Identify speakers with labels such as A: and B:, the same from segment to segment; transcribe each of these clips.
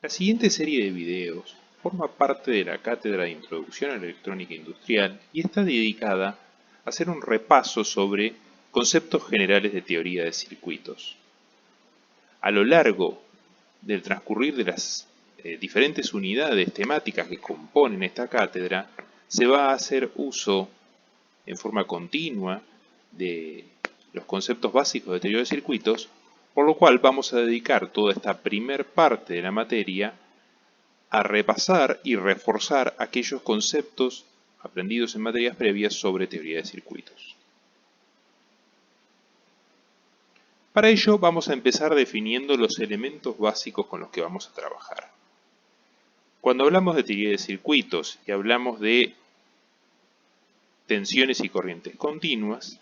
A: La siguiente serie de videos forma parte de la Cátedra de Introducción a la Electrónica Industrial y está dedicada a hacer un repaso sobre conceptos generales de teoría de circuitos. A lo largo del transcurrir de las diferentes unidades temáticas que componen esta cátedra, se va a hacer uso en forma continua de los conceptos básicos de teoría de circuitos, por lo cual vamos a dedicar toda esta primer parte de la materia a repasar y reforzar aquellos conceptos aprendidos en materias previas sobre teoría de circuitos. Para ello vamos a empezar definiendo los elementos básicos con los que vamos a trabajar. Cuando hablamos de teoría de circuitos y hablamos de tensiones y corrientes continuas,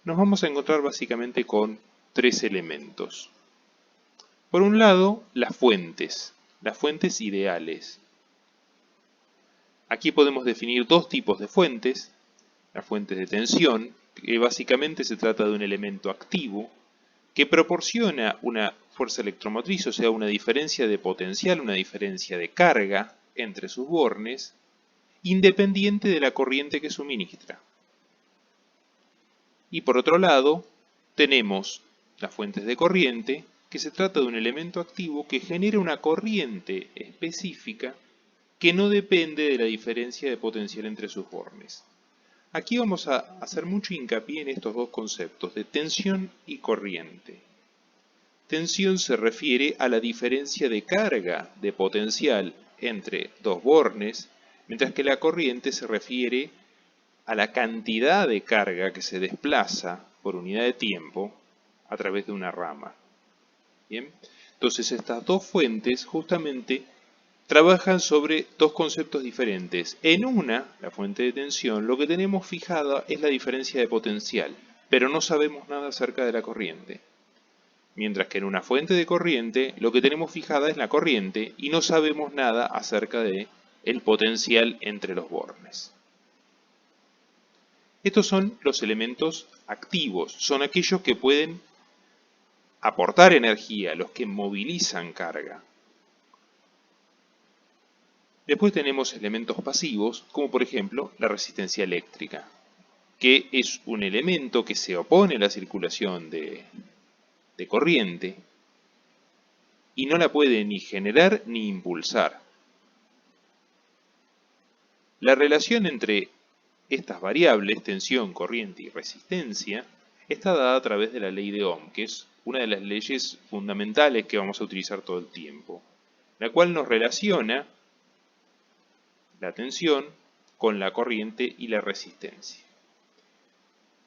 A: nos vamos a encontrar básicamente con tres elementos. Por un lado, las fuentes ideales. Aquí podemos definir dos tipos de fuentes. Las fuentes de tensión, que básicamente se trata de un elemento activo que proporciona una fuerza electromotriz, o sea, una diferencia de potencial, una diferencia de carga entre sus bornes, independiente de la corriente que suministra. Y por otro lado, tenemos las fuentes de corriente, que se trata de un elemento activo que genera una corriente específica que no depende de la diferencia de potencial entre sus bornes. Aquí vamos a hacer mucho hincapié en estos dos conceptos de tensión y corriente. Tensión se refiere a la diferencia de carga de potencial entre dos bornes, mientras que la corriente se refiere a la cantidad de carga que se desplaza por unidad de tiempo a través de una rama. Bien, entonces estas dos fuentes justamente trabajan sobre dos conceptos diferentes. En una, la fuente de tensión, lo que tenemos fijada es la diferencia de potencial, pero no sabemos nada acerca de la corriente. Mientras que en una fuente de corriente, lo que tenemos fijada es la corriente y no sabemos nada acerca de el potencial entre los bornes. Estos son los elementos activos, son aquellos que pueden aportar energía, los que movilizan carga. Después tenemos elementos pasivos, como por ejemplo la resistencia eléctrica, que es un elemento que se opone a la circulación de corriente y no la puede ni generar ni impulsar. La relación entre estas variables, tensión, corriente y resistencia, está dada a través de la ley de Ohm, que es una de las leyes fundamentales que vamos a utilizar todo el tiempo, la cual nos relaciona la tensión con la corriente y la resistencia.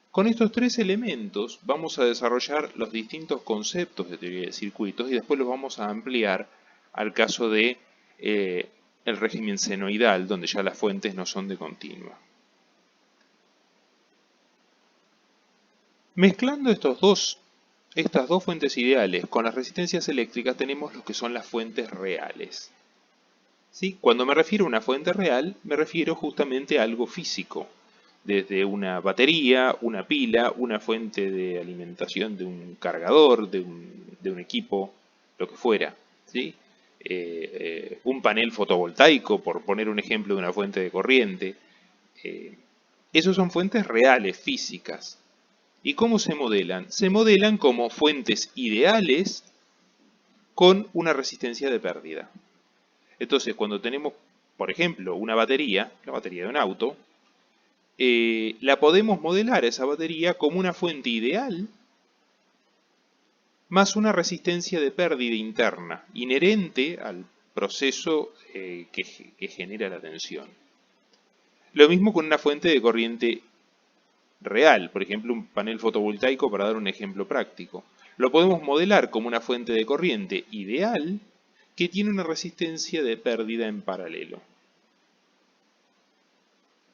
A: Con estos tres elementos vamos a desarrollar los distintos conceptos de teoría de circuitos y después los vamos a ampliar al caso de el régimen senoidal, donde ya las fuentes no son de continua. Mezclando estas dos fuentes ideales con las resistencias eléctricas tenemos lo que son las fuentes reales. ¿Sí? Cuando me refiero a una fuente real, me refiero justamente a algo físico, desde una batería, una pila, una fuente de alimentación de un cargador, de un equipo, lo que fuera, ¿sí? Un panel fotovoltaico, por poner un ejemplo de una fuente de corriente. Esos son fuentes reales, físicas. ¿Y cómo se modelan? Se modelan como fuentes ideales con una resistencia de pérdida. Entonces, cuando tenemos, por ejemplo, una batería, la batería de un auto, la podemos modelar esa batería como una fuente ideal más una resistencia de pérdida interna, inherente al proceso que genera la tensión. Lo mismo con una fuente de corriente real, por ejemplo un panel fotovoltaico, para dar un ejemplo práctico. Lo podemos modelar como una fuente de corriente ideal que tiene una resistencia de pérdida en paralelo.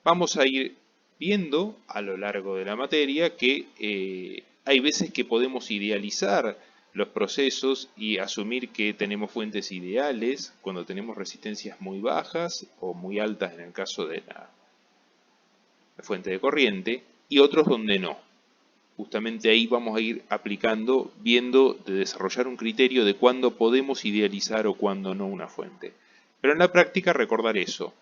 A: Vamos a ir viendo a lo largo de la materia que hay veces que podemos idealizar los procesos y asumir que tenemos fuentes ideales cuando tenemos resistencias muy bajas o muy altas en el caso de la fuente de corriente, y otros donde no. justamente ahí vamos a ir aplicando, viendo de desarrollar un criterio de cuándo podemos idealizar o cuándo no una fuente. Pero en la práctica recordar eso.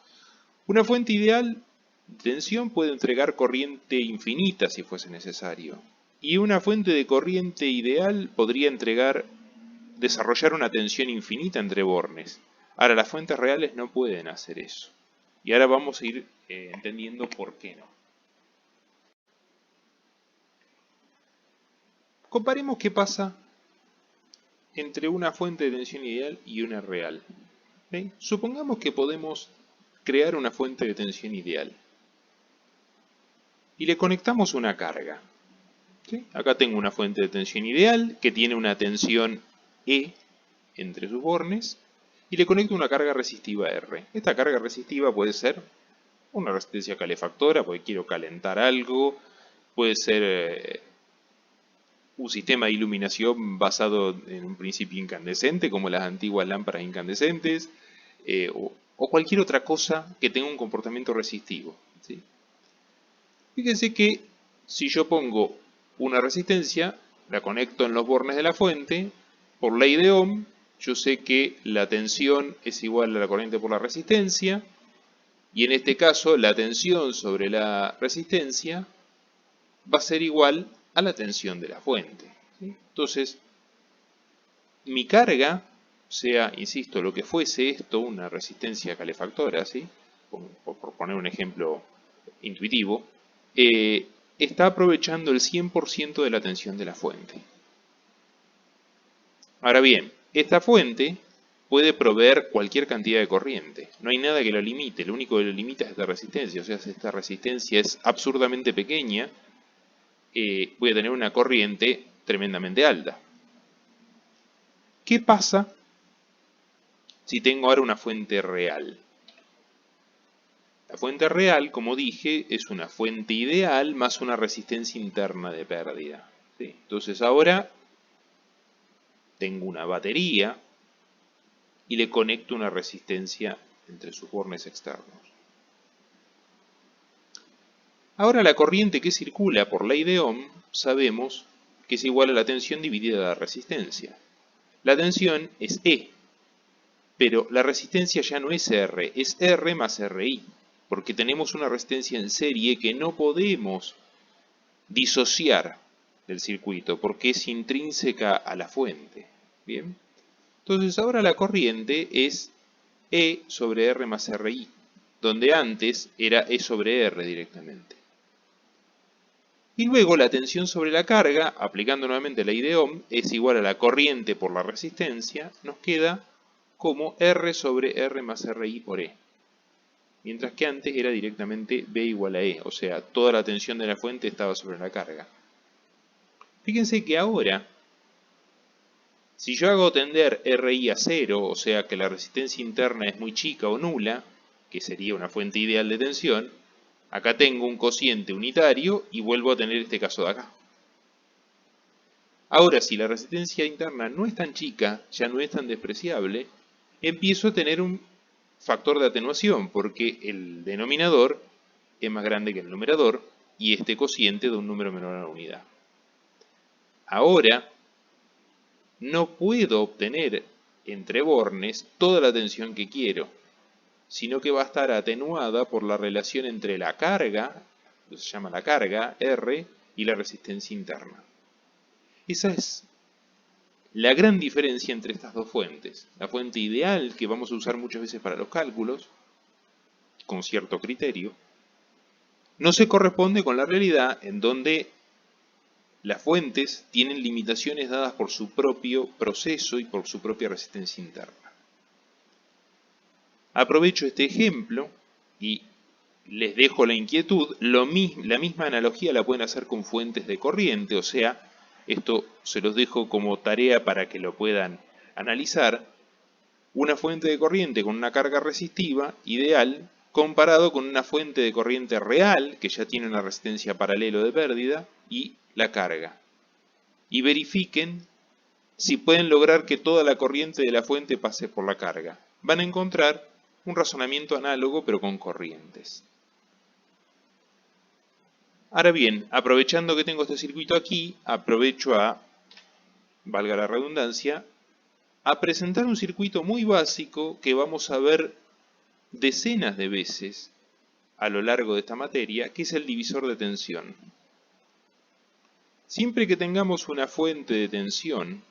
A: Una fuente ideal de tensión puede entregar corriente infinita si fuese necesario. Y una fuente de corriente ideal podría desarrollar una tensión infinita entre bornes. Ahora, las fuentes reales no pueden hacer eso. Y ahora vamos a ir entendiendo por qué no. Comparemos qué pasa entre una fuente de tensión ideal y una real. ¿Sí? Supongamos que podemos crear una fuente de tensión ideal y le conectamos una carga. ¿Sí? Acá tengo una fuente de tensión ideal que tiene una tensión E entre sus bornes y le conecto una carga resistiva R. Esta carga resistiva puede ser una resistencia calefactora porque quiero calentar algo, puede ser un sistema de iluminación basado en un principio incandescente como las antiguas lámparas incandescentes, o cualquier otra cosa que tenga un comportamiento resistivo. ¿Sí? Fíjense que si yo pongo una resistencia, la conecto en los bornes de la fuente, por ley de Ohm, yo sé que la tensión es igual a la corriente por la resistencia, y en este caso la tensión sobre la resistencia va a ser igual a la tensión de la fuente. ¿Sí? Entonces, mi carga, sea, insisto, lo que fuese esto, una resistencia calefactora, ¿sí? Por poner un ejemplo intuitivo, está aprovechando el 100% de la tensión de la fuente. Ahora bien, esta fuente puede proveer cualquier cantidad de corriente. No hay nada que la limite, lo único que la limita es esta resistencia. O sea, si esta resistencia es absurdamente pequeña, voy a tener una corriente tremendamente alta. ¿Qué pasa si tengo ahora una fuente real? La fuente real, como dije, es una fuente ideal más una resistencia interna de pérdida. ¿Sí? Entonces ahora tengo una batería y le conecto una resistencia entre sus bornes externos. Ahora la corriente que circula por ley de Ohm sabemos que es igual a la tensión dividida la resistencia. La tensión es E, pero la resistencia ya no es R, es R más RI, porque tenemos una resistencia en serie que no podemos disociar del circuito, porque es intrínseca a la fuente. ¿Bien? Entonces ahora la corriente es E sobre R más RI, donde antes era E sobre R directamente. Y luego la tensión sobre la carga, aplicando nuevamente la ley de Ohm, es igual a la corriente por la resistencia, nos queda como R sobre R más RI por E. Mientras que antes era directamente B igual a E, o sea, toda la tensión de la fuente estaba sobre la carga. Fíjense que ahora, si yo hago tender RI a 0, o sea que la resistencia interna es muy chica o nula, que sería una fuente ideal de tensión, acá tengo un cociente unitario y vuelvo a tener este caso de acá. Ahora, si la resistencia interna no es tan chica, ya no es tan despreciable, empiezo a tener un factor de atenuación, porque el denominador es más grande que el numerador y este cociente da un número menor a la unidad. Ahora, no puedo obtener entre bornes toda la tensión que quiero, sino que va a estar atenuada por la relación entre la carga, que se llama la carga, R, y la resistencia interna. Esa es la gran diferencia entre estas dos fuentes. La fuente ideal, que vamos a usar muchas veces para los cálculos, con cierto criterio, no se corresponde con la realidad en donde las fuentes tienen limitaciones dadas por su propio proceso y por su propia resistencia interna. Aprovecho este ejemplo y les dejo la inquietud. La misma analogía la pueden hacer con fuentes de corriente, o sea, esto se los dejo como tarea para que lo puedan analizar. Una fuente de corriente con una carga resistiva ideal comparado con una fuente de corriente real que ya tiene una resistencia paralelo de pérdida y la carga. Y verifiquen si pueden lograr que toda la corriente de la fuente pase por la carga. Van a encontrar un razonamiento análogo pero con corrientes. Ahora bien, aprovechando que tengo este circuito aquí, aprovecho a, valga la redundancia, a presentar un circuito muy básico que vamos a ver decenas de veces a lo largo de esta materia, que es el divisor de tensión. Siempre que tengamos una fuente de tensión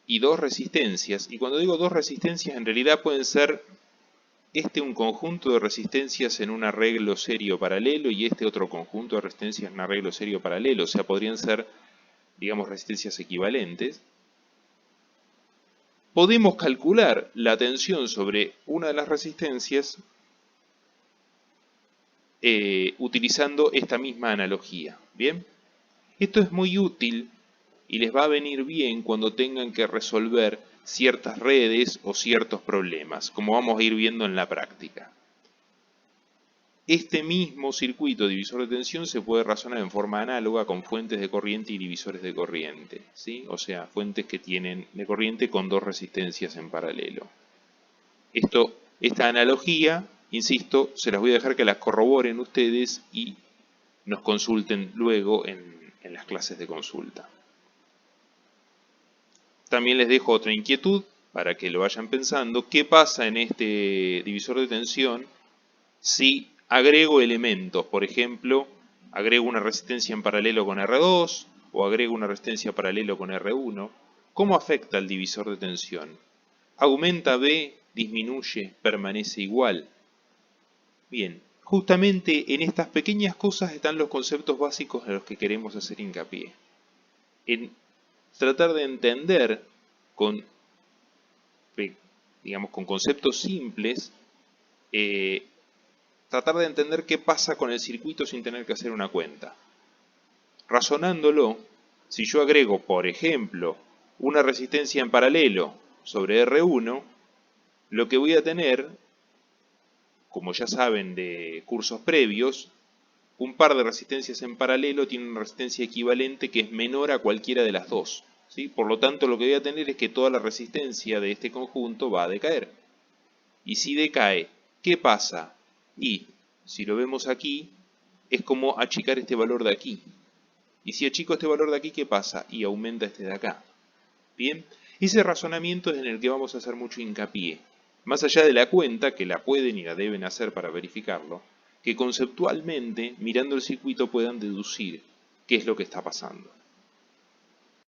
A: y dos resistencias, y cuando digo dos resistencias en realidad pueden ser un conjunto de resistencias en un arreglo serio paralelo y este otro conjunto de resistencias en un arreglo serio paralelo, o sea, podrían ser, digamos, resistencias equivalentes. Podemos calcular la tensión sobre una de las resistencias utilizando esta misma analogía. ¿Bien? Esto es muy útil y les va a venir bien cuando tengan que resolver ciertas redes o ciertos problemas, como vamos a ir viendo en la práctica. Este mismo circuito divisor de tensión se puede razonar en forma análoga con fuentes de corriente y divisores de corriente, ¿sí? O sea, fuentes que tienen de corriente con dos resistencias en paralelo. Esta analogía, insisto, se las voy a dejar que las corroboren ustedes y nos consulten luego en las clases de consulta. También les dejo otra inquietud para que lo vayan pensando. ¿Qué pasa en este divisor de tensión si agrego elementos? Por ejemplo, agrego una resistencia en paralelo con R2 o agrego una resistencia en paralelo con R1. ¿Cómo afecta el divisor de tensión? ¿Aumenta B? ¿Disminuye? ¿Permanece igual? Bien, justamente en estas pequeñas cosas están los conceptos básicos en los que queremos hacer hincapié. En tratar de entender con conceptos simples, tratar de entender qué pasa con el circuito sin tener que hacer una cuenta. Razonándolo, si yo agrego, por ejemplo, una resistencia en paralelo sobre R1, lo que voy a tener, como ya saben de cursos previos, un par de resistencias en paralelo tiene una resistencia equivalente que es menor a cualquiera de las dos, ¿sí? Por lo tanto, lo que voy a tener es que toda la resistencia de este conjunto va a decaer. Y si decae, ¿qué pasa? Y, si lo vemos aquí, es como achicar este valor de aquí. Y si achico este valor de aquí, ¿qué pasa? Y aumenta este de acá. Bien, ese razonamiento es en el que vamos a hacer mucho hincapié. Más allá de la cuenta, que la pueden y la deben hacer para verificarlo, que conceptualmente, mirando el circuito, puedan deducir qué es lo que está pasando.